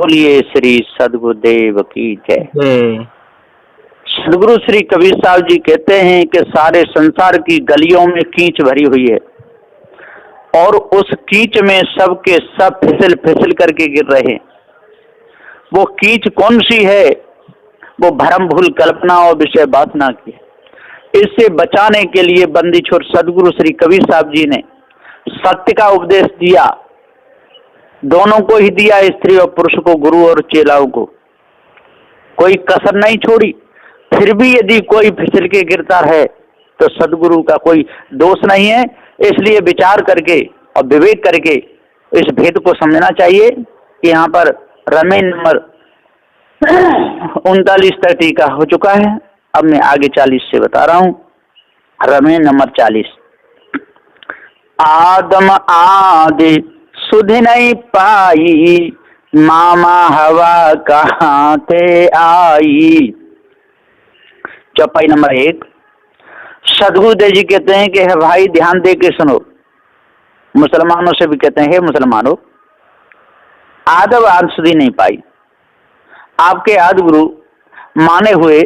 बोलिए श्री सद्गुरुदेव की जय। सदगुरु श्री कबीर साहब जी कहते हैं कि सारे संसार की गलियों में कीच भरी हुई है और उस कीच में सबके सब फिसल फिसल करके गिर रहे हैं। वो कीच कौन सी है? वो भरम भूल कल्पना और विषय वासना की है। इससे बचाने के लिए बंदी छोर सदगुरु श्री कबीर साहब जी ने सत्य का उपदेश दिया, दोनों को ही दिया, स्त्री और पुरुष को, गुरु और चेलाओं को, कोई कसर नहीं छोड़ी। फिर भी यदि कोई फिसल के गिरता है तो सदगुरु का कोई दोष नहीं है। इसलिए विचार करके और विवेक करके इस भेद को समझना चाहिए कि यहाँ पर रमेन नंबर 39 तक टीका हो चुका है। अब मैं आगे 40 से बता रहा हूँ। रमेन नंबर 40। आदम आदि सुध नहीं पाई, मामा हवा कहाँ थे आई। चौपाई नंबर 1। सदगुरुदेव जी कहते हैं कि भाई ध्यान दे के सुनो, मुसलमानों से भी कहते हैं, हे मुसलमानों, आदम आदि सुधी नहीं पाई। आपके आदि गुरु माने हुए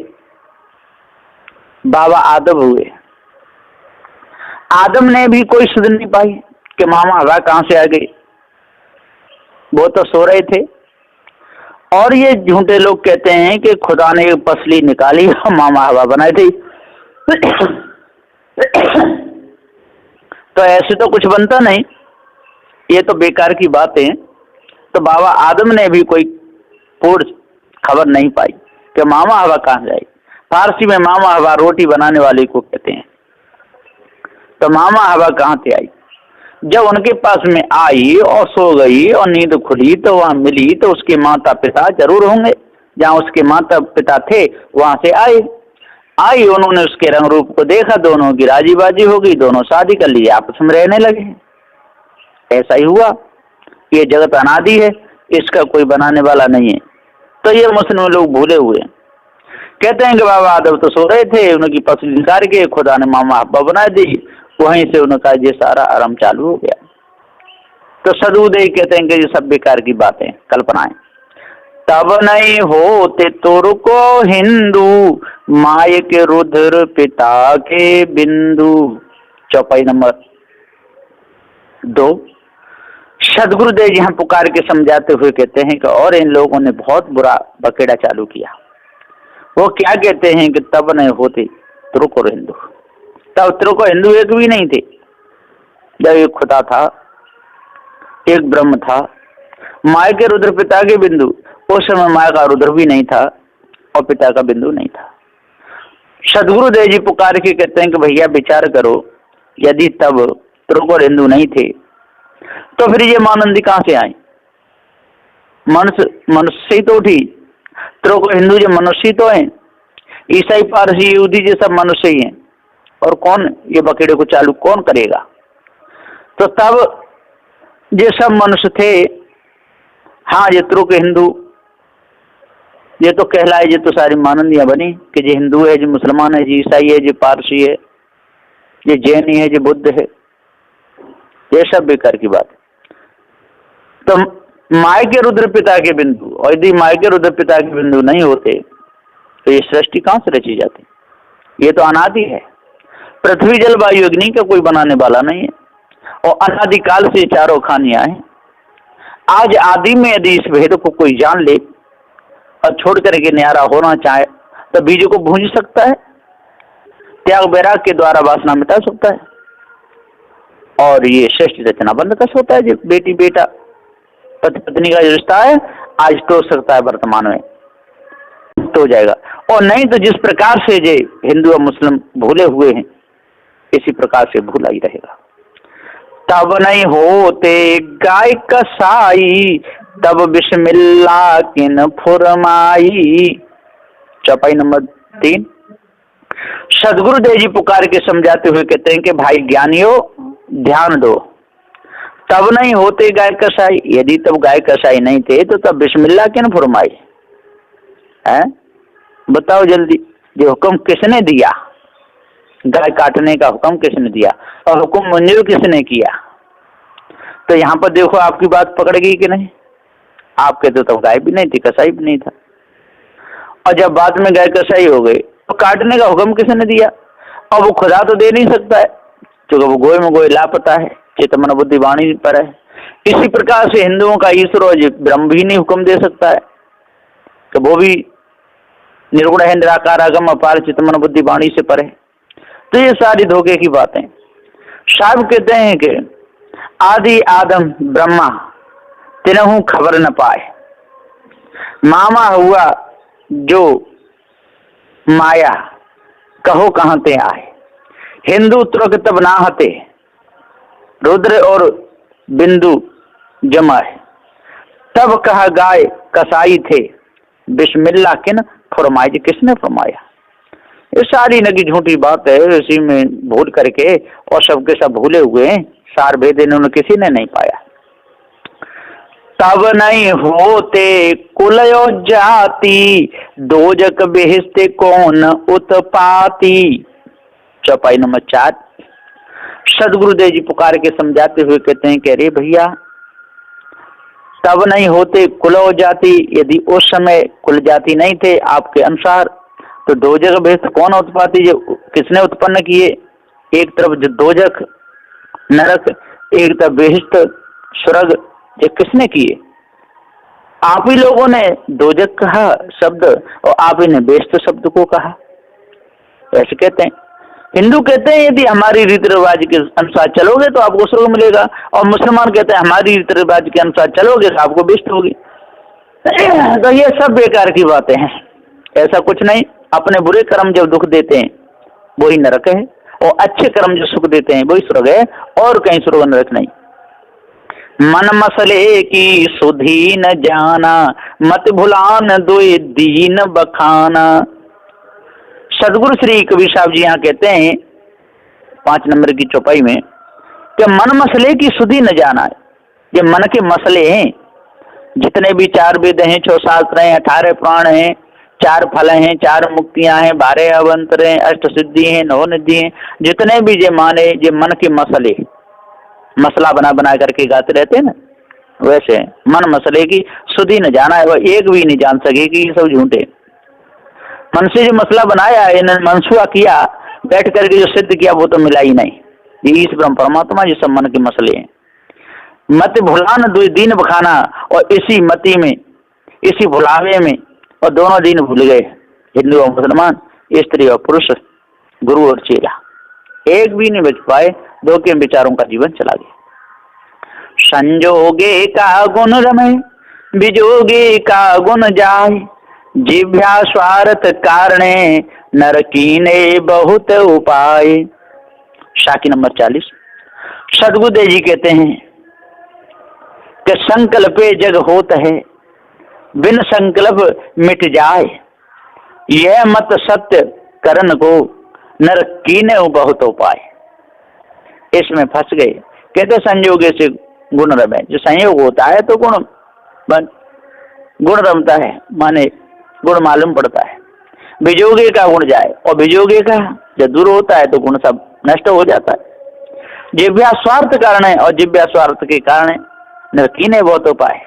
बाबा आदम हुए, आदम ने भी कोई सुध नहीं पाई कि मामा हवा कहां से आ गई, वो तो सो रहे थे। और ये झूठे लोग कहते हैं कि खुदा ने पसली निकाली और मामा हवा बनाई थी। तो ऐसे तो कुछ बनता नहीं, ये तो बेकार की बात है। तो बाबा आदम ने भी कोई पूर्ण खबर नहीं पाई कि मामा हवा कहां जाए। फारसी में मामा हवा रोटी बनाने वाले को कहते हैं। तो मामा हवा कहां से आई? जब उनके पास में आई और सो गई और नींद खुली तो वहां मिली, तो उसके माता पिता जरूर होंगे। जहां उसके माता पिता थे वहां से आई, उन्होंने उसके रंग रूप को देखा, दोनों की राजी बाजी हो गई, दोनों शादी कर ली, आपस में रहने लगे। ऐसा ही हुआ। ये जगत अनादि है, इसका कोई बनाने वाला नहीं है। तो ये मुस्लिम लोग भूले हुए कहते हैं कि बाबा आदम तो सो रहे थे, उनकी पसली निकाल के खुदा ने मामा हब्बा बना दी, वहीं से उनका ये सारा आराम चालू हो गया। तो सदगुरुदेव कहते हैं कि ये सब बेकार की बातें, कल्पनाएं। तब नहीं होते तुर को हिंदू, माय के रुद्र पिता के बिंदु। चौपाई नंबर 2। सदगुरुदेव यहाँ पुकार के समझाते हुए कहते हैं कि और इन लोगों ने बहुत बुरा बकेड़ा चालू किया। वो क्या कहते हैं कि तब नहीं होते तुर्क और हिंदू। तब तुर्क और हिंदू एक भी नहीं थे। जब एक खुदा था, एक ब्रह्म था, माय के रुद्र पिता के बिंदु। उस समय माया का रुद्र भी नहीं था और पिता का बिंदु नहीं था। सदगुरुदेव जी पुकार के कहते हैं कि भैया विचार करो, यदि तब तुर्क और हिंदू नहीं थे तो फिर ये मानंदी कहां से आए? मनुष्य ही तो उठी। तुर्क और हिंदू जो मनुष्य तो हैं, ईसाई पारसी यहूदी ये सब मनुष्य ही हैं। और कौन ये बकेड़े को चालू कौन करेगा? तो तब ये सब मनुष्य थे। हाँ, ये तुर्क हिंदू ये तो कहलाए, ये तो सारी मानंदियां बनी कि ये हिंदू है, ये मुसलमान है, ये ईसाई है, ये पारसी है, ये जैनी है, ये बुद्ध है। ये सब बेकार की बात। तो माय के रुद्र पिता के बिंदु, और यदि माय के रुद्र पिता के बिंदु नहीं होते तो ये सृष्टि कहां से रची जाती? ये तो अनादि है। पृथ्वी जल वायु अग्नि का कोई बनाने वाला नहीं है और अनादिकाल से चारों खानियां हैं। आज आदि में यदि इस भेद को कोई जान ले और छोड़ करके न्यारा होना चाहे तो बीज को भूंज सकता है, त्याग वैराग के द्वारा वासना मिटा सकता है और ये सृष्टि रचना बंद कर सकता है। जो बेटी बेटा पति पत्नी का जो रिश्ता है आज टूट सकता है, वर्तमान में तो जाएगा। और नहीं तो जिस प्रकार से जे हिंदू और मुस्लिम भूले हुए हैं इसी प्रकार से भूला ही रहेगा। तब नहीं होते गाय कसाई, तब बिस्मिल्लाह किन फुरमाई। चौपाई नंबर 3। सदगुरुदेव जी पुकार के समझाते हुए कहते हैं कि भाई ज्ञानियों ध्यान दो, तब नहीं होते गाय कसाई। यदि तब गाय कसाई नहीं थे तो तब बिस्मिल्लाह किन फुरमाई है? बताओ जल्दी, ये हुक्म किसने दिया? गाय काटने का हुक्म किसने दिया और हुक्म मंजूर किसने किया? तो यहाँ पर देखो आपकी बात पकड़ गई कि नहीं। आप कहते तो गाय भी नहीं थी, कसाई भी नहीं था। और जब बाद में गाय कसाई हो गई तो काटने का हुक्म किसने दिया? और वो खुदा तो दे नहीं सकता है, क्योंकि वो गोय में गोय लापता है, चित्त मन बुद्धि वाणी पर है। इसी प्रकार से हिंदुओं का ईश्वर और ब्रह्म भी नहीं हुक्म दे सकता है कि वो भी निर्गुण है, निराकार, अगम, अपार, चित्त मन बुद्धि वाणी से पर है। तो ये सारी धोखे की बातें। साहब कहते हैं कि आदि आदम ब्रह्मा तिनहु खबर न पाए, मामा हुआ जो माया कहो कहां ते आए। हिंदू तुरक तब नाहते, रुद्र और बिंदु जमाए, तब कहा गाय कसाई थे, बिस्मिल्लाह किन फरमाए। जी किसने फरमाया? ये सारी नगी झूठी बात है, इसी में भूल करके और सबके सब भूले हुए हैं। सार भेद इन्होंने किसी ने नहीं पाया। तब नहीं होते कुल जाति, दोजक बेहिस्ते कौन उत्पाती। चौपाई नंबर 4। सदगुरुदेव जी पुकार के समझाते हुए कहते हैं कि अरे भैया, तब नहीं होते कुल जाति, यदि उस समय कुल जाति नहीं थे आपके अनुसार, तो दोजक बेहिस्त कौन उत्पाती, जो किसने उत्पन्न किए? एक तरफ जो दोजक नरक, एक तरफ बेहिस्त स्वर्ग, ये किसने किए? आप ही लोगों ने दोजक कहा शब्द और आप ही ने बेहिस्त शब्द को कहा, ऐसे कहते हैं। हिंदू कहते हैं यदि हमारी रीति रिवाज के अनुसार चलोगे तो आपको स्वर्ग मिलेगा, और मुसलमान कहते हैं हमारी रीति रिवाज के अनुसार चलोगे तो आपको बेइज्जती होगी। तो ये सब बेकार की बातें हैं, ऐसा कुछ नहीं। अपने बुरे कर्म जब दुख देते हैं वही नरक है, और अच्छे कर्म जो सुख देते हैं वही स्वर्ग है, और कहीं स्वर्ग नरक नहीं। मन मसले की सुधी न जाना, मत भुलान दोए दीन बखाना। सदगुरु श्री कबीर साहब जी यहाँ कहते हैं 5 नंबर की चौपाई में कि मन मसले की सुधी न जाना है। ये मन के मसले हैं, जितने भी 4 वेद हैं, 6 शास्त्र हैं, 18 पुराण हैं, 4 फल हैं, 4 मुक्तियां हैं, 12 अवंतर हैं, 8 सिद्धि हैं, 9 निधि हैं, जितने भी ये माने ये मन के मसले, मसला बना बना करके गाते रहते हैं ना, वैसे मन मसले की सुधी न जाना है। वह एक भी नहीं जान सके कि ये सब झूठे। मन से जो मसला बनाया है, इन्होंने मनसूआ किया, बैठ करके जो सिद्ध किया वो तो मिला ही नहीं। ये ईश ब्रह्म परमात्मा ये सब मन के मसले हैं। मत भुलान दो दीन बखाना, और इसी मति में, इसी भुलावे में, और दोनों दिन भूल गए, हिंदू और मुसलमान, स्त्री और पुरुष, गुरु और चेला, एक भी नहीं बच पाए। दो के विचारों का जीवन चला गया। संजोगे का गुण रमे, बिजोगे का गुण जाए, जिभ्या स्वार्थ कारणे, नर कीने बहुत उपाय। शाखी नंबर 40। सदगुरुदेव जी कहते हैं कि संकल्पे जग होत है, बिन संकल्प मिट जाए, यह मत सत्य करन को, नर कीने बहुत उपाय। इसमें फंस गए। कहते संयोगे से गुण रमे, जो संयोग होता है तो गुण रमता है, माने गुण मालूम पड़ता है। बिजोगे का गुण जाए, और बिजोगे का जब दूर होता है तो गुण सब नष्ट हो जाता है। जिव्या स्वार्थ कारण है, और जिव्या स्वार्थ के कारण नरकीने बहुत उपाय।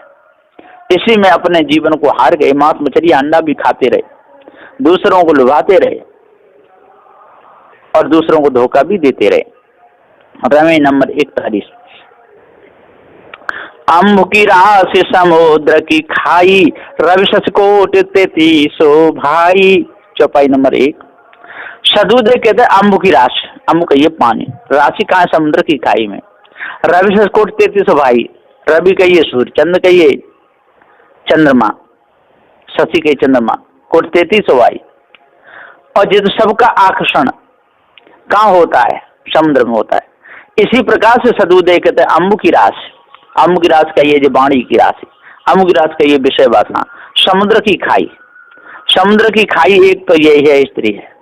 इसी में अपने जीवन को हार गए, मांस मछली अंडा भी खाते रहे, दूसरों को लुभाते रहे, और दूसरों को धोखा भी देते रहे। रमे नंबर 41। अम्ब की राशि समुद्र की खाई, रवि कोट 33 भाई। चौपाई नंबर 1। सदगुरुदेव कहते हैं अम्ब की राशि, अम्ब कहिए पानी, राशि कहाँ है? समुद्र की खाई में। रवि कोट 33 भाई, रवि कहिए सूर्य, चंद्र कहिए चंद्रमा, शशि कहिए चंद्रमा, कोट 33 भाई। और जिस सबका आकर्षण कहाँ होता है? समुद्र में होता है। इसी प्रकार से सदगुरुदेव कहते हैं अम्ब की राशि, अम्ब की राशि कहिए जो वाणी की राशि, अम्ब की राशि कहिए विषय वासना। समुद्र की खाई, समुद्र की खाई एक तो यही है, स्त्री है,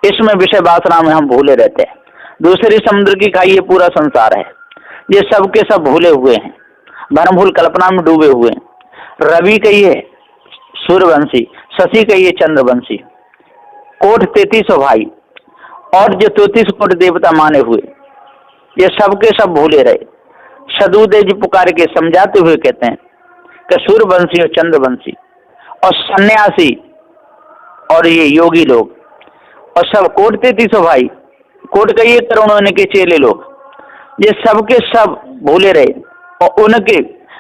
इसमें विषय वासना में हम भूले रहते हैं। दूसरी समुद्र की खाई ये पूरा संसार है, ये सबके सब भूले हुए हैं, भरमभूल कल्पना में डूबे हुए हैं। रवि कहिए सूर्यवंशी, शशि कहिए चंद्रवंशी, कोट 33 भाई, और जो 33 कोट देवता माने हुए, ये सबके सब भूले रहे। सदगुरुदेव जी पुकार के समझाते हुए कहते हैं कि सूर्यवंशी और चंद्रवंशी और सन्यासी और ये योगी लोग और सब कोट 3300 भाई, कोट कहिए करोड़ों इनके चेले लोग, ये सबके सब भूले रहे और उनके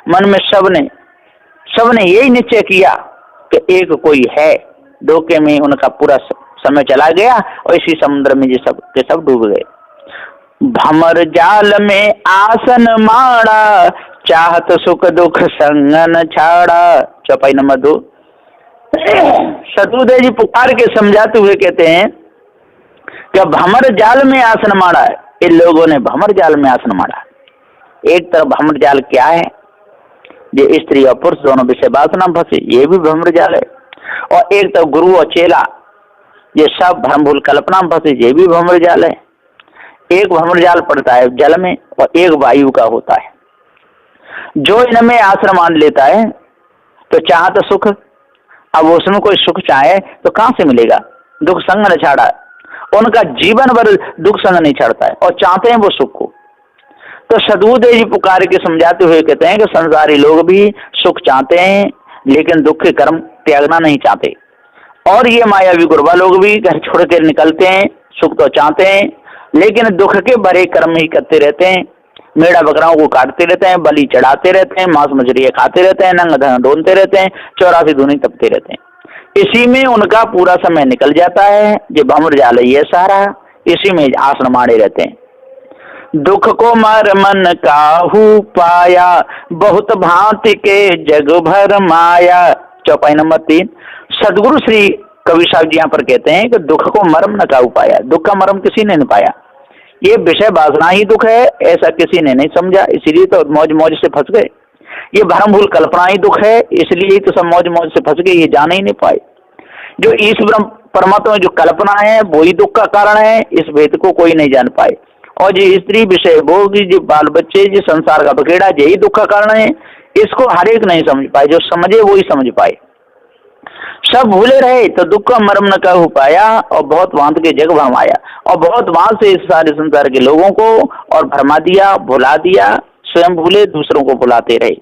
मन में सबने यही निश्चय किया कि एक कोई है। धोखे में उनका पूरा समय चला गया और इसी समुद्र में ये सब के सब डूब गए। भमर जाल में आसन माड़ा, चाहत सुख दुख संगन छाड़ा। चौपाई नंबर 2। शत्रुदेव जी पुकार के समझाते हुए कहते हैं कि भमर जाल में आसन माड़ा है। इन लोगों ने भमर जाल में आसन माड़ा। एक तरफ भमर जाल क्या है, ये स्त्री और पुरुष दोनों विषय वासना में फंसे, ये भी भ्रमर जाल है। और एक तरफ गुरु और चेला, ये सब भ्रम भूल कल्पना में फंसे, ये भी भ्रमर जाल है। एक भ्रमर जाल पड़ता है जल में और एक वायु का होता है। जो इनमें आश्रम मान लेता है तो चाहत सुख, अब उसमें कोई सुख चाहे तो कहां से मिलेगा। दुख संग न छाड़ा, उनका जीवन भर दुख संग नहीं छाड़ता है और चाहते हैं वो सुख को। तो सदबुदेव जी पुकार के समझाते हुए कहते हैं कि संसारी लोग भी सुख चाहते हैं लेकिन दुख के कर्म त्यागना नहीं चाहते, और ये मायावी गुरबा लोग भी घर छोड़ कर निकलते हैं, सुख तो चाहते हैं लेकिन दुख के बड़े कर्म ही करते रहते हैं। मेढ़ा बकराओं को काटते रहते हैं, बलि चढ़ाते रहते हैं, मांस मछलियां खाते रहते हैं, नंग धन ढूंढते रहते हैं, 84 धुनी तपते रहते हैं। इसी में उनका पूरा समय निकल जाता है। जो भंवर जाल है ये सारा, इसी में आसन मारे रहते हैं। दुख को मर मन काहू पाया, बहुत भांति के जग भर माया। चौपाई नंबर 3। सदगुरु श्री कवि साहब जी यहाँ पर कहते हैं कि दुख को मरम न काहू पाया। दुख का मरम किसी ने नहीं पाया, ये विषय वासना ही दुख है ऐसा किसी ने नहीं समझा, इसीलिए तो मौज मौज से फंस गए। ये भ्रम भूल कल्पना ही दुख है, इसलिए तो सब मौज मौज से फंस गए, ये जान ही नहीं पाए। जो ईश्वर परमात्मा में जो कल्पना है वही दुख का कारण है, इस भेद को कोई नहीं जान पाए। और जो स्त्री विषय भोग, जो बाल बच्चे, जो संसार का बखेड़ा, यही दुख का कारण है, इसको हर एक नहीं समझ पाए। जो समझे वही समझ पाए, सब भूले रहे तो दुख का मर्म न कहू पाया, और बहुत भांत के जग भरमाया, और बहुत भांत से इस सारे संसार के लोगों को और भरमा दिया, भुला दिया, स्वयं भूले दूसरों को भुलाते रहे।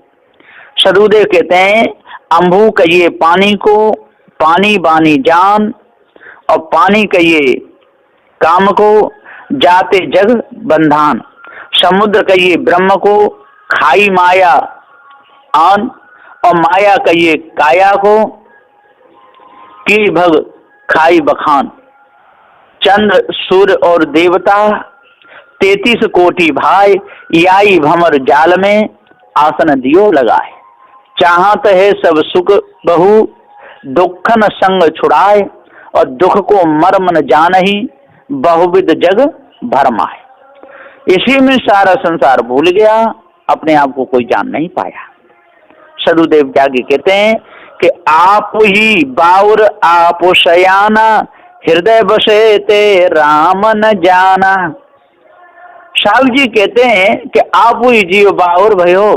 सदबुदेव कहते हैं अम्भू कहिए पानी को, पानी बानी जान, और पानी कहिए काम को, जाते जग बंधान। समुद्र कहिए ब्रह्म को, खाई माया आन, और माया कहिए काया को, की भग खाई बखान। चंद्र सूर्य और देवता 33 कोटि भाई, याई भमर जाल में आसन दियो लगाए। चाहत है सब सुख बहु, दुखन संग छुड़ाए, और दुख को मर्म न जानहि, बहुविध जग भरमाए। इसी में सारा संसार भूल गया, अपने आप को कोई जान नहीं पाया। सदबुदेव त्यागी कहते हैं कि आप ही बाउर आप शयाना, हृदय बसे ते राम न जाना। साहब जी कहते हैं कि आप ही जीव बाउर भयो,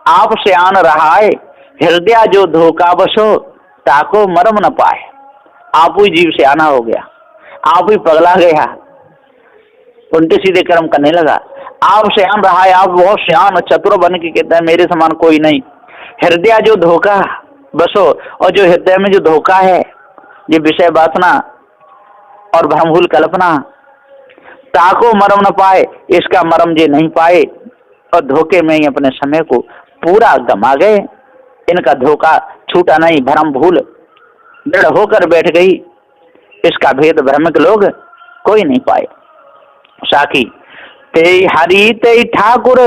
आप शयान रहा है, हृदय जो धोखा बसो, ताको मरम न पाए। आप ही जीव से आना हो गया, आप ही पगला गया, उल्टे सीधे कर्म करने लगा। आप शयान रहा है, आप बहुत शयान चतुर बन के कहते हैं मेरे समान कोई नहीं। हृदय जो धोखा बसो, और जो हृदय में जो धोखा है, ये विषय वासना और भ्रमभूल कल्पना, ताको मरम न पाए, इसका मरम जे नहीं पाए, और धोखे में ही अपने समय को पूरा गमा गए। इनका धोखा छूटा नहीं, भ्रम भूल दृढ़ होकर बैठ गई, इसका भेद भ्रमिक लोग कोई नहीं पाए। साखी तेई हरि तेई ठाकुर,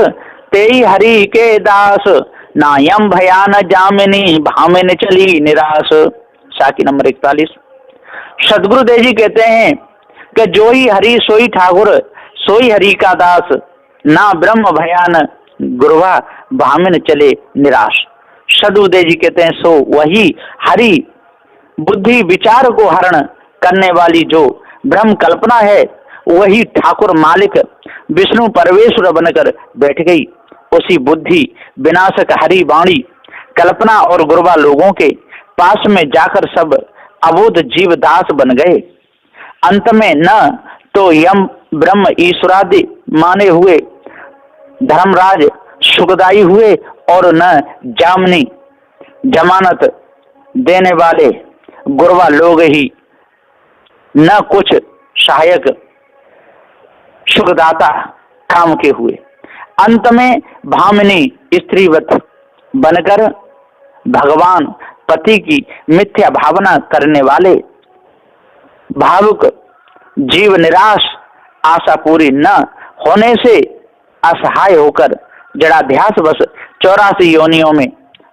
तेई हरि के दास, नायम भयान जामिनी, भामिन चली निराश। साखी नंबर 41। सदगुरुदेव जी कहते हैं कि जो ही हरि सोई ठाकुर, सोई हरि का दास, ना ब्रह्म भयान गुरुवा, भामिन चले निराश। सदगुरुदेव जी कहते हैं सो वही हरि बुद्धि विचार को हरण करने वाली जो ब्रह्म कल्पना है, वही ठाकुर मालिक विष्णु परमेश्वर बनकर बैठ गई। उसी बुद्धि विनाशक हरि वाणी कल्पना और गुरुवा लोगों के पास में जाकर सब अबोध जीव दास बन गए। अंत में न तो यम ब्रह्म ईश्वरादि माने हुए धर्मराज सुखदायी हुए, और न जामनी जमानत देने वाले गुरवा लोग ही, न कुछ सहायक सुखदाता काम के हुए। अंत में भामिनी स्त्रीवत बनकर भगवान पति की मिथ्या भावना करने वाले भावुक जीव निराश, आशा पूरी न होने से असहाय होकर जड़ाध्यास बस 84 योनियों में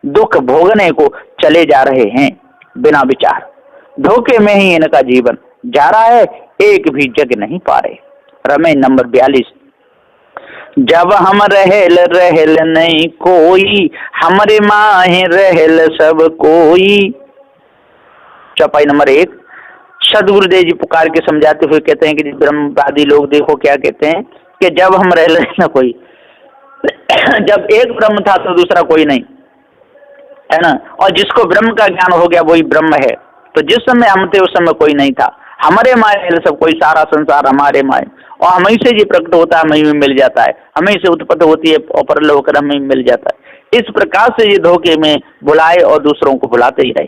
दुख भोगने को चले जा रहे हैं बिना विचार। धोखे में ही इनका जीवन जा रहा है, एक भी जग नहीं पा रहे। रमेश नंबर 42। जब हम रहल रहल नहीं कोई, हमरे माहे रहल सब कोई। चौपाई नंबर 1। सदगुरुदेव जी पुकार के समझाते हुए कहते हैं कि ब्रह्मवादी लोग देखो क्या कहते हैं कि जब हम रहल न कोई, जब एक ब्रह्म था तो दूसरा कोई नहीं है ना, और जिसको ब्रह्म का ज्ञान हो गया वही ब्रह्म है। तो जिस समय हम थे उस समय कोई नहीं था। हमारे माए सब कोई, सारा संसार हमारे माए, और हमें से जी प्रकट होता है हमें मिल जाता है, हमें से उत्पत्ति होती है और परल होकर हमें मिल जाता है। इस प्रकार से ये धोखे में बुलाए और दूसरों को बुलाते ही रहे।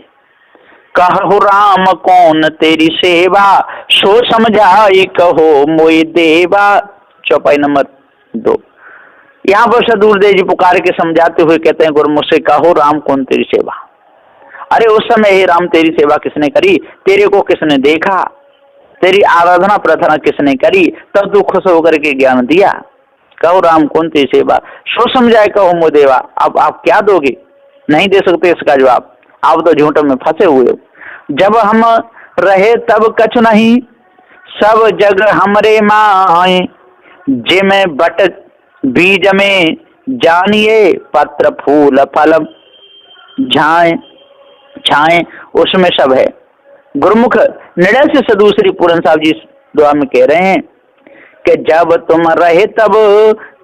कहु राम कौन तेरी सेवा, सो समझाई कहो मोई देवा। चौपाई नंबर 2। यहाँ पर सदगुरुदेव जी पुकार के समझाते हुए कहते हैं गुरुमुख से, कहो राम कौन तेरी सेवा। अरे उस समय हे राम तेरी सेवा किसने करी, तेरे को किसने देखा, तेरी आराधना प्रार्थना किसने करी, तब तू खुश होकर के ज्ञान दिया। कहो राम कौन तेरी सेवा, सो समझाए कहो मो देवा। अब आप क्या दोगे, नहीं दे सकते इसका जवाब, आप तो झूठ में फंसे हुए हो। जब हम रहे तब कछु नहीं, सब जग हमरे माए, जिमे बट बीज में जानिए, पत्र फूल फल झाए छाए उसमें सब है। गुरुमुख निर्णय से सदगुरु श्री पूरन साहब जी दुआ में कह रहे हैं कि जब तुम रहे तब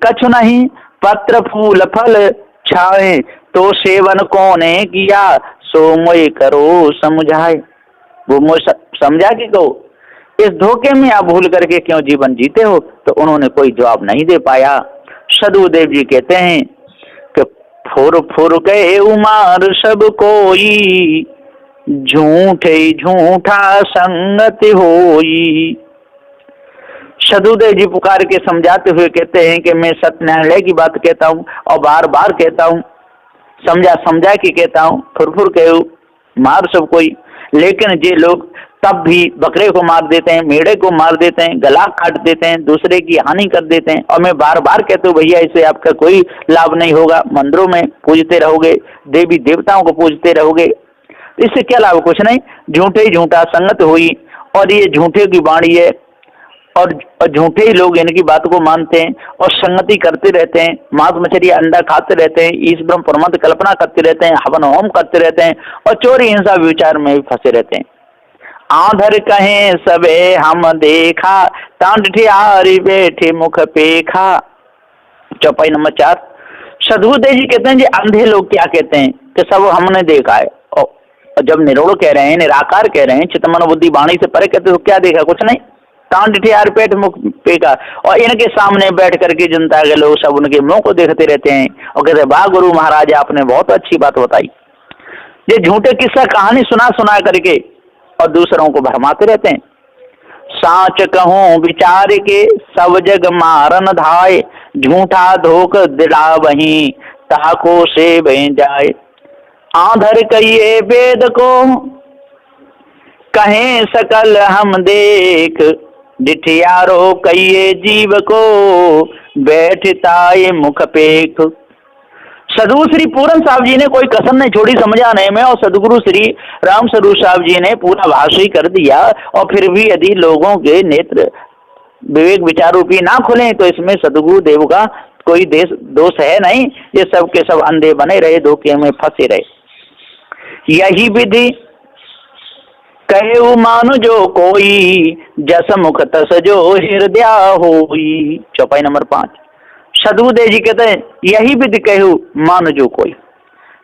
कछु नहीं, पत्र फूल फल छाए, तो सेवन कौने किया, सो मोय करो समझाए। वो मोय समझा के कहो, इस धोखे में आप भूल करके क्यों जीवन जीते हो। तो उन्होंने कोई जवाब नहीं दे पाया। सदगुरुदेव जी कहते हैं कि फुर फुर गए उमार सब कोई, झूठे झूठा संगत होई। सदगुरुदेव जी पुकार के समझाते हुए कहते हैं कि मैं सत्य की बात कहता हूँ और बार बार कहता हूँ, समझा समझा के कहता हूँ, फुरफुर कहे मार सब कोई। लेकिन ये लोग तब भी बकरे को मार देते हैं, मेढ़े को मार देते हैं, गला काट देते हैं, दूसरे की हानि कर देते हैं। और मैं बार बार कहता हूँ भैया इससे आपका कोई लाभ नहीं होगा। मंदिरों में पूजते रहोगे, देवी देवताओं को पूजते रहोगे, इससे क्या लाभ, कुछ नहीं। झूठे ही झूठा संगत हुई, और ये झूठे की वाणी है और झूठे ही लोग इनकी बात को मानते हैं और संगति करते रहते हैं, मांस मछली अंडा खाते रहते हैं, ईश ब्रह्म परमात्मा कल्पना करते रहते हैं, हवन होम करते रहते हैं और चोरी हिंसा विचार में भी फंसे रहते हैं। आधर कहें सबे हम देखा, तांडठियारी बैठे मुख पेखा। चौपाई नंबर 4। सदगुरुदेव जी कहते हैं जी अंधे लोग क्या कहते हैं कि सब हमने देखा है, और जब निरोड़ कह रहे हैं, निराकार कह रहे हैं, चित्तमन बुद्धि वाणी से परे कहते हो क्या देखा, कुछ नहीं। तांडठियार पेट मुख पेखा, और इनके सामने बैठ करके जनता के लोग सब उनके मुंह को देखते रहते हैं और कहते वाह गुरु महाराज आपने बहुत अच्छी बात बताई। ये झूठे किस्सा कहानी सुना सुना करके और दूसरों को भरमाते रहते हैं। साच कहूं विचार के सब जग मारन धाय, झूठा धोख दिला वहीं ताको से बह जाए। आधर कहिए वेद को कहें सकल हम देख, डिठियारो कहिए जीव को बैठता ये मुख पेख। सदगुरु श्री पूरन साहब जी ने कोई कसर नहीं छोड़ी समझाने में, और सदगुरु श्री राम स्वरूप साहब जी ने पूरा भाष्य कर दिया। और फिर भी यदि लोगों के नेत्र विवेक विचार रूपी ना खुले तो इसमें सदगुरु देव का कोई दोष है नहीं। ये सब के सब अंधे बने रहे, धोखे में फंसे रहे। यही विधि कहे मानु जो कोई, जस मुख तस जो हृदय होई। चौपाई नंबर 5। सदगुरुदेव जी कहते हैं यही विधि कहूँ मानो जो कोई।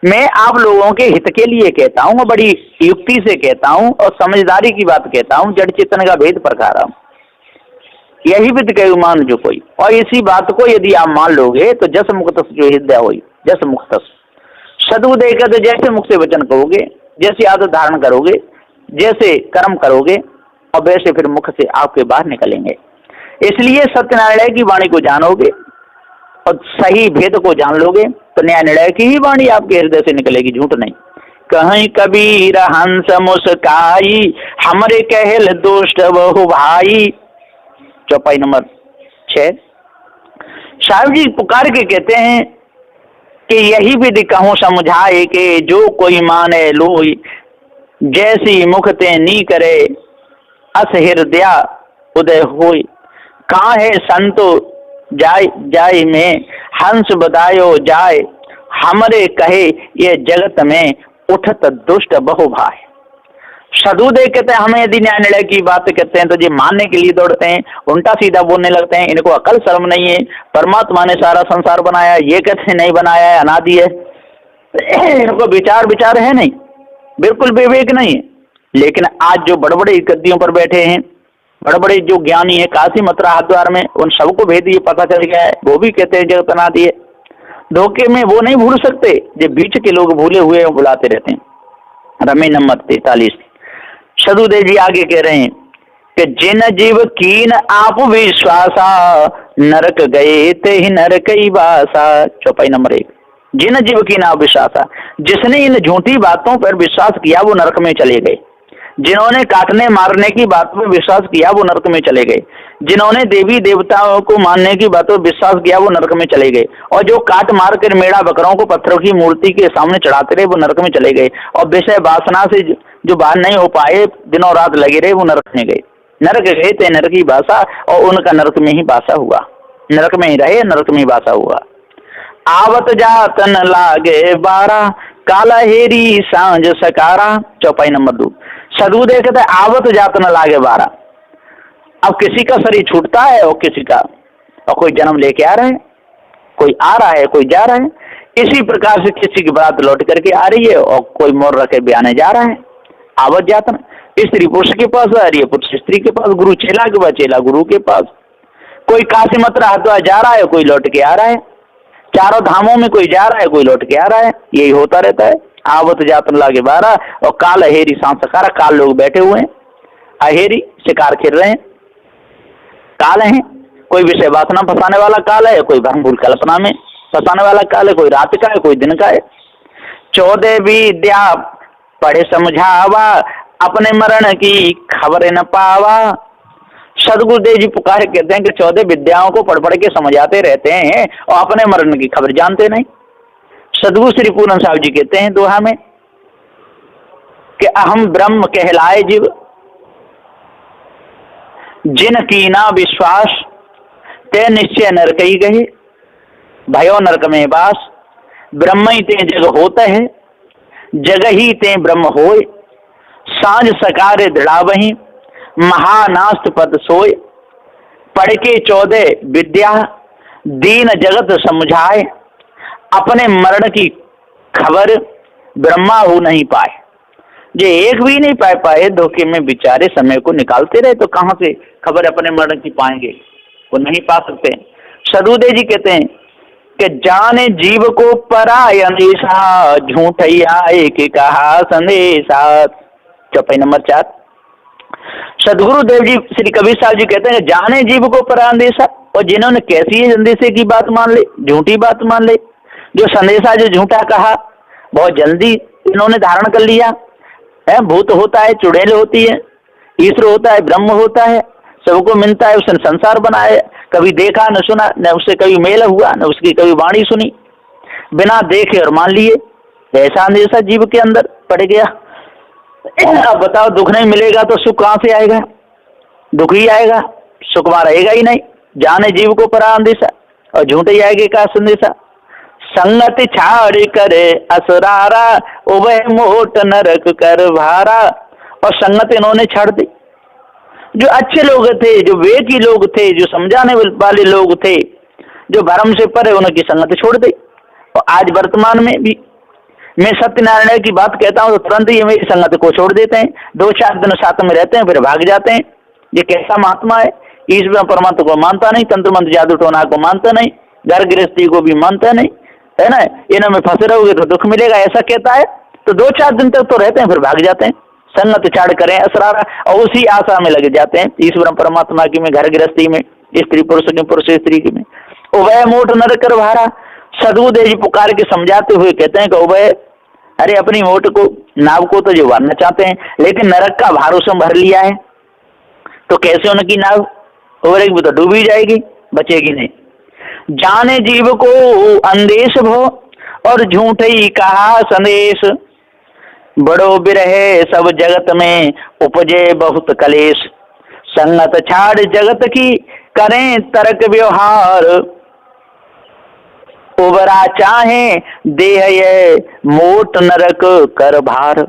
मैं आप लोगों के हित के लिए कहता हूँ और बड़ी युक्ति से कहता हूँ और समझदारी की बात कहता हूँ, जड़ चेतन का भेद प्रखा रहा हूँ। यही विधि कहूँ मानो जो कोई, और इसी बात को यदि आप मान लोगे तो जस मुख तस जो हृदय होई, जस मुख तस सदबुद्धि कहते जैसे मुख से वचन कहोगे, जैसी आदत धारण करोगे, जैसे कर्म करोगे, और वैसे फिर मुख से आपके बाहर निकलेंगे। इसलिए सत्यनारायण की वाणी को जानोगे और सही भेद को जान लोगे तो न्याय निर्णय की ही वाणी आपके हृदय से निकलेगी, झूठ नहीं। कहीं कबीर हंस मुस्काई, हमरे कहल दुष्ट बहु भाई। चौपाई नंबर 6। साहब जी पुकार के कहते हैं कि यही विधि कहूं समझाए के, जो कोई माने लोई, जैसी मुख ते नी करे, अस हृदय उदय होई। कहाँ है संतो जाय जाय में, हंस बदायो जाय, हमरे कहे ये जगत में, उठत दुष्ट बहु भाई। सदुदय कहते हैं हमें यदि न्याय निर्णय की बात कहते हैं तो ये मानने के लिए दौड़ते हैं, उल्टा सीधा बोलने लगते हैं। इनको अकल शर्म नहीं है। परमात्मा ने सारा संसार बनाया, ये कहते हैं नहीं बनाया है, अनादि है। इनको विचार है नहीं, बिल्कुल विवेक नहीं है। लेकिन आज जो बड़े बड़े गद्दियों पर बैठे हैं, बड़े बड़े जो ज्ञानी है काशी मथुरा हरिद्वार में, उन सबको भेद ये पता चल गया है, वो भी कहते हैं जगत अनादि है। धोखे में वो नहीं भूल सकते, जो बीच के लोग भूले हुए बुलाते रहते हैं। रमे नंबर 43। सदुदेव जी आगे कह रहे हैं कि जिन जीव कीन आप विश्वासा, नरक गए ते ही नरक ही बासा। चौपाई नंबर 1। जिन जीव कीन आप विश्वासा, जिसने इन झूठी बातों पर विश्वास किया वो नरक में चले गए। जिन्होंने काटने मारने की बात पर विश्वास किया वो नरक में चले गए। जिन्होंने देवी देवताओं को मानने की बातों पर विश्वास किया वो नरक में चले गए। और जो काट मार कर मेढ़ा बकरों को पत्थरों की मूर्ति के सामने चढ़ाते रहे वो नरक में चले गए। और विषय वासना से जो बाहर नहीं हो पाए, दिनों रात लगे रहे, वो नरक में गए। नरक गए थे नरक ही बासा, और उनका नरक में ही बासा हुआ। नरक में ही रहे, नरक में ही बासा हुआ। आवत जातन लागे बारा, काला हेरी सांझ सकारा। चौपाई नंबर 2। सदुदय कहते हैं आवत जात न लागे बारा। अब किसी का शरीर छूटता है और किसी का, और कोई जन्म लेके आ रहा है, कोई आ रहा है, कोई जा रहा है। इसी प्रकार से किसी की बात लौट करके आ रही है और कोई मोर रखे बयाने जा रहा है। आवत जात न, स्त्री पुरुष के पास आ रही है, पुरुष स्त्री के पास, गुरु चेला के पास, चेला गुरु के पास। कोई काशी मथुरा हरिद्वार जा रहा है, कोई लौट के आ रहा है। चारों धामों में कोई जा रहा है, कोई लौट के आ रहा है। यही होता रहता है। आवत जातन लागे बारा, और काल अहेरी सांस सकारा। काल लोग बैठे हुए हैं, अहेरी शिकार खेल रहे हैं। काल है, कोई विषय वासना फंसाने वाला काल है, कोई भ्रम भूल कल्पना में फंसाने वाला काल है, कोई रात का है, कोई दिन का है। 14 विद्या पढ़े समझावा, अपने मरण की खबर न पावा। सदगुरुदेव जी पुकार कहते हैं कि 14 विद्याओं को पढ़ के समझाते रहते हैं और अपने मरण की खबर जानते नहीं। सदगुरु श्री पूरन साहब जी कहते हैं दोहा में कि अहम ब्रह्म कहलाए जीव, जिन कीना विश्वास, ते निश्चय नरक ही गए, भयो नरक में बास। ब्रह्म ही ते जग होता है, जग ही ते ब्रह्म होय। सांझ सकारे दृढ़ावही, महानास्त पद सोय। पढ़ के 14 विद्या, दीन जगत समझाए। अपने मरण की खबर ब्रह्मा हो नहीं पाए। ये एक भी नहीं पाए, धोखे में बेचारे समय को निकालते रहे, तो कहां से खबर अपने मरण की पाएंगे? वो नहीं पा सकते। सदुदेव जी कहते हैं कि जाने जीव को पराय अंदेशा, झूठैया एक कहा संदेशा। चौपाई नंबर 4। सदगुरुदेव जी श्री कबीर साहब जी कहते हैं जाने जीव को पराय अंदेशा, और जिन्होंने कैसी है अंदेशे की बात मान ले, झूठी बात मान ले, जो संदेशा जो झूठा कहा बहुत जल्दी इन्होंने धारण कर लिया है। भूत होता है, चुड़ैल होती है, ईश्वर होता है, ब्रह्म होता है, सबको मिलता है, उसने संसार बनाया। कभी देखा न सुना, न उससे कभी मेल हुआ, न उसकी कभी वाणी सुनी, बिना देखे और मान लिए। ऐसा अंदेशा जीव के अंदर पड़ गया। अब बताओ, दुख नहीं मिलेगा तो सुख कहां से आएगा? दुख ही आएगा, सुख वहां रहेगा ही नहीं। जाने जीव को परा अंदेशा, और झूठे आएगा का संदेशा। संगति छाड़ करे असरारा, उभय मोट नरक कर भारा। और संगत इन्होंने छाड़ दी। जो अच्छे लोग थे, जो वेदी लोग थे, जो समझाने वाले लोग थे, जो भरम से परे, उनकी संगत छोड़ दी। और आज वर्तमान में भी मैं सत्यनारायण की बात कहता हूँ तो तुरंत ही मेरी संगत को छोड़ देते हैं। 2-4 दिन साथ में रहते हैं, फिर भाग जाते हैं। ये कैसा महात्मा है? ईश्वर परमात्मा को मानता नहीं, तंत्र मंत्र जादू टोना को मानता नहीं, घर गृहस्थी को भी मानता नहीं, है ना, इन्हों में फंसे रहोगे तो दुख मिलेगा, ऐसा कहता है। तो 2-4 दिन तक तो रहते हैं, फिर भाग जाते हैं, संगत छाड़ करें असरारा, और उसी आशा में लग जाते हैं ईश्वर परमात्मा की में, घर गृहस्थी में, स्त्री पुरुष की, पुरुष स्त्री की में। उभय मोट नर कर भारा, सदबुदेव जी पुकार के समझाते हुए कहते हैं कि उभय, अरे अपनी मोट को, नाव को तो जो भरना चाहते हैं, लेकिन नरक का भार उसमें भर लिया है, तो कैसे उनकी नाव उभरेगी, वो तो डूब ही जाएगी, बचेगी नहीं। जाने जीव को अंदेश भो और झूठ ही कहा संदेश, बड़ो बिरहे सब जगत में उपजे बहुत कलेश, संगत छाड़ जगत की करें तर्क व्यवहार, उबरा चाहे देह ये मोट नरक कर भार।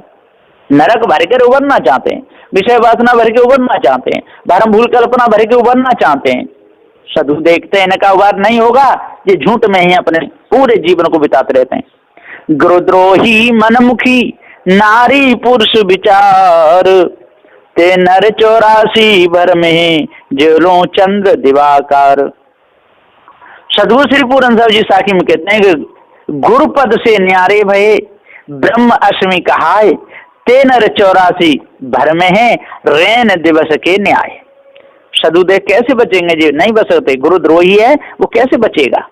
नरक भर कर उबरना चाहते हैं, विषय वासना भर के उबरना चाहते हैं, भरम भूल कल्पना भर के उबरना चाहते हैं, साधु देखते हैं इनका उबार नहीं होगा, ये झूठ में ही अपने पूरे जीवन को बिताते रहते हैं। गुरुद्रोही मनमुखी नारी पुरुष विचार, ते नर 84 भर में जेलों चंद्र दिवाकार। सदगुरु श्री पूरन साहब जी साखी में कहते हैं कि गुरुपद से न्यारे भये ब्रह्म अश्मी कहाय, ते नर 84 भर में है रैन दिवस के न्याय। सदुदेव कैसे बचेंगे, जो नहीं बच सकते, गुरुद्रोही है वो कैसे बचेगा,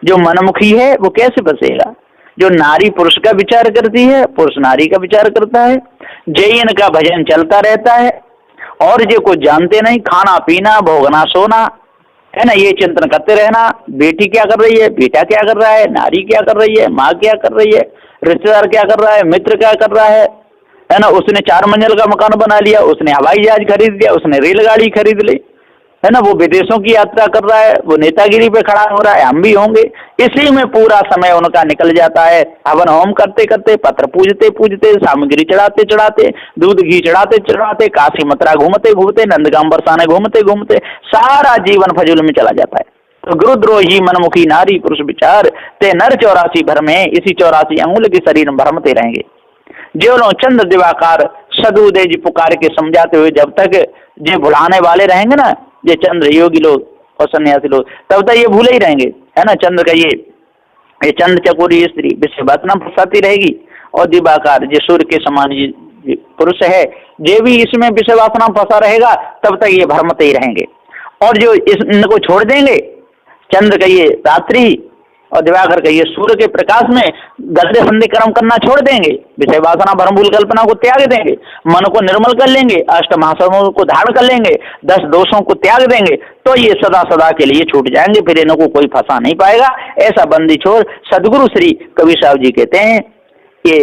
जो मनमुखी है वो कैसे बचेगा, जो नारी पुरुष का विचार करती है, पुरुष नारी का विचार करता है, जैन का भजन चलता रहता है, और जो कुछ जानते नहीं, खाना पीना भोगना सोना, है ना, ये चिंतन करते रहना, बेटी क्या कर रही है, बेटा क्या कर रहा है, नारी क्या कर रही है, माँ क्या कर रही है, रिश्तेदार क्या कर रहा है, मित्र क्या कर रहा है ना, उसने 4 मंजिल का मकान बना लिया, उसने हवाई जहाज खरीद लिया, उसने रेलगाड़ी खरीद ली, है ना, वो विदेशों की यात्रा कर रहा है, वो नेतागिरी पे खड़ा हो रहा है, हम भी होंगे। इसी में पूरा समय उनका निकल जाता है, हवन होम करते करते, पत्र पूजते पूजते, सामग्री चढ़ाते चढ़ाते, दूध घी चढ़ाते चढ़ाते, काशी मथुरा घूमते घूमते, नंदगाम बरसाने घूमते घूमते, सारा जीवन फजूल में चला जाता है। तो गुरुद्रोही मनमुखी नारी पुरुष विचार, ते नर 84 भर में, इसी 84 अंगुल के शरीर में भरमते रहेंगे। ज्यों चंद्र दिवाकार, सदुदेव जी पुकार के समझाते हुए, जब तक जो भुलाने वाले रहेंगे ना, ये चंद्र योगी लोग और सन्यासी लोग, तब तक ये भूले ही रहेंगे, है ना। चंद्र का ये चंद्र चकोरी स्त्री विषय वासना फंसाती रहेगी, और दिवाकार जो सूर्य के समान ये पुरुष है, ये भी इसमें विषय वासना फंसा रहेगा, तब तक ये भ्रमते ही रहेंगे। और जो इनको छोड़ देंगे, चंद्र का ये रात्रि और दिवाकर का ये सूर्य के प्रकाश में गंदे संधि कर्म करना छोड़ देंगे, विषय वासना भरमभूल कल्पना को त्याग देंगे, मन को निर्मल कर लेंगे, 8 महासमों को धारण कर लेंगे, 10 दोषों को त्याग देंगे, तो ये सदा सदा के लिए छूट जाएंगे, फिर इनको कोई फंसा नहीं पाएगा। ऐसा बंदी छोड़ सदगुरु श्री कबीर साहब जी कहते हैं, ये